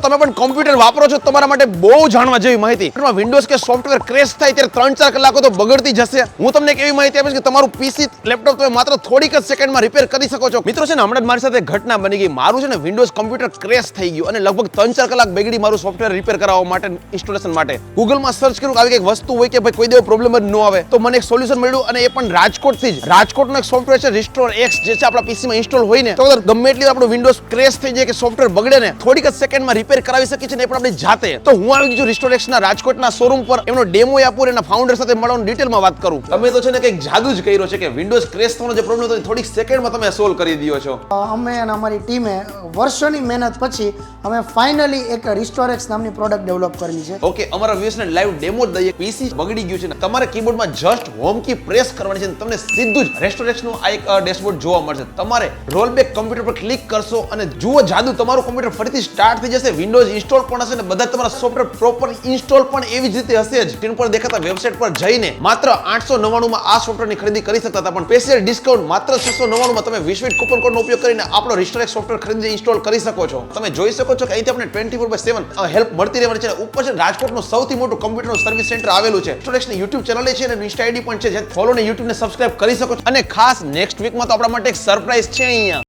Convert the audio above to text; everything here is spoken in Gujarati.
તમે પણ કોમ્પ્યુટર વાપરો છો તમારા માટે બહુ જાણવા જેવી માહિતી. વિન્ડોઝ કે સોફ્ટવેર ક્રેશ થાય ત્યારે 3-4 કલાકો તો બગડતી જશે. હું તમને એક એવી માહિતી આપીશ કે તમારું પીસી લેપટોપ તમે માત્ર થોડીક જ સેકન્ડમાં રિપેર કરી શકો છો. મિત્રો છે ને હમણાં જ મારી સાથે ઘટના બની ગઈ. મારું છે ને વિન્ડોઝ કોમ્પ્યુટર ક્રેશ થઈ ગયું અને લગભગ 3-4 કલાક બગડી મારું સોફ્ટવેર રિપેર કરાવવા માટે ઇન્સ્ટોલેશન માટે. ગૂગલમાં સર્ચ કર્યું આવી કંઈક વસ્તુ હોય કે ભાઈ કોઈ દેવો પ્રોબ્લેમ જ ન આવે તો મને એક સોલ્યુશન મળ્યું અને એ પણ રાજકોટથી જ. રાજકોટનો એક સોફ્ટવેર છે રિસ્ટોર એક્સ જે છે આપણા પીસીમાં ઇન્સ્ટોલ હોય ને તો ગમે એટલી આપણું વિન્ડોઝ ક્રેશ થઈ જાય કે સોફ્ટવેર બગડે ને થોડીક જ સેકન્ડમાં રિપેર કરાવી શકીએ છીએ ને એ પણ આપણી જાતે. તો હું આવી ગયો રિસ્ટોર એક્સના રાજકોટના શોરૂમ પર એમનો ડેમો આપું એના ફાઉન્ડર સાથે મળવાનું ડિટેલમાં વાત કરું. તમે તો છે ને કંઈક જાદુ જ કર્યો છે કે વિન્ડોઝ ક્રેશ થવાનો જે પ્રોબ્લેમ હતો થોડીક સેકન્ડમાં તમે સોલ્વ કરી દો છો. અમે અને અમારી ટીમે વર્ષોની મહેનત પછી અમે ફાઇનલી એક રિસ્ટોરેક્સ નામની પ્રોડક્ટ ડેવલપ કરેલી છે. ઓકે, અમારા વ્યુઅર્સને લાઈવ ડેમો દઈએ. પીસી બગડી ગયું છે ને તમારે કીબોર્ડમાં જસ્ટ હોમ કી પ્રેસ કરવાની છે તમને સીધું જ રેસ્ટોરેક્સનું આ એક ડેશબોર્ડ જોવા મળશે. તમારે રોલ બેક કમ્પ્યુટર પર ક્લિક કરશો અને જુઓ જાદુ તમારું કમ્પ્યુટર ફરીથી સ્ટાર્ટ થઈ જશે. વિન્ડોઝ ઇન્સ્ટોલ પણ હશે ને બધા તમારા સોફ્ટવેર પ્રોપર ઇન્સ્ટોલ પણ એવી જ રીતે હશે જ. સ્ક્રીન પર દેખાતા વેબસાઇટ પર જઈને માત્ર 899 માં આ સોફ્ટવેરની ખરીદી કરી શકતા હતા પણ સ્પેશિયલ ડિસ્કાઉન્ટ માત્ર 699 માં તમે 20 કૂપન કોડનો ઉપયોગ કરીને આપણો રિસ્ટોરેક્સ સોફ્ટવેર ખરીદી ઇન્સ્ટોલ કરી શકો છો. તમે જોઈ શકો છો કે અહીંથી આપણે 24/7 હેલ્પ મળતી રહેવાની છે. ઉપર છે રાજકોટનું સૌથી મોટું કમ્પ્યુટરનું સર્વિસ સેન્ટર આવેલું છે. રિસ્ટોરેક્સની YouTube ચેનલ છે અને ઇન્સ્ટા આઈડી પણ છે જે ફોલો ને YouTube ને સબસ્ક્રાઇબ કરી શકો છો. અને ખાસ નેક્સ્ટ વીકમાં તો આપણા માટે એક સરપ્રાઈઝ છે અહીંયા.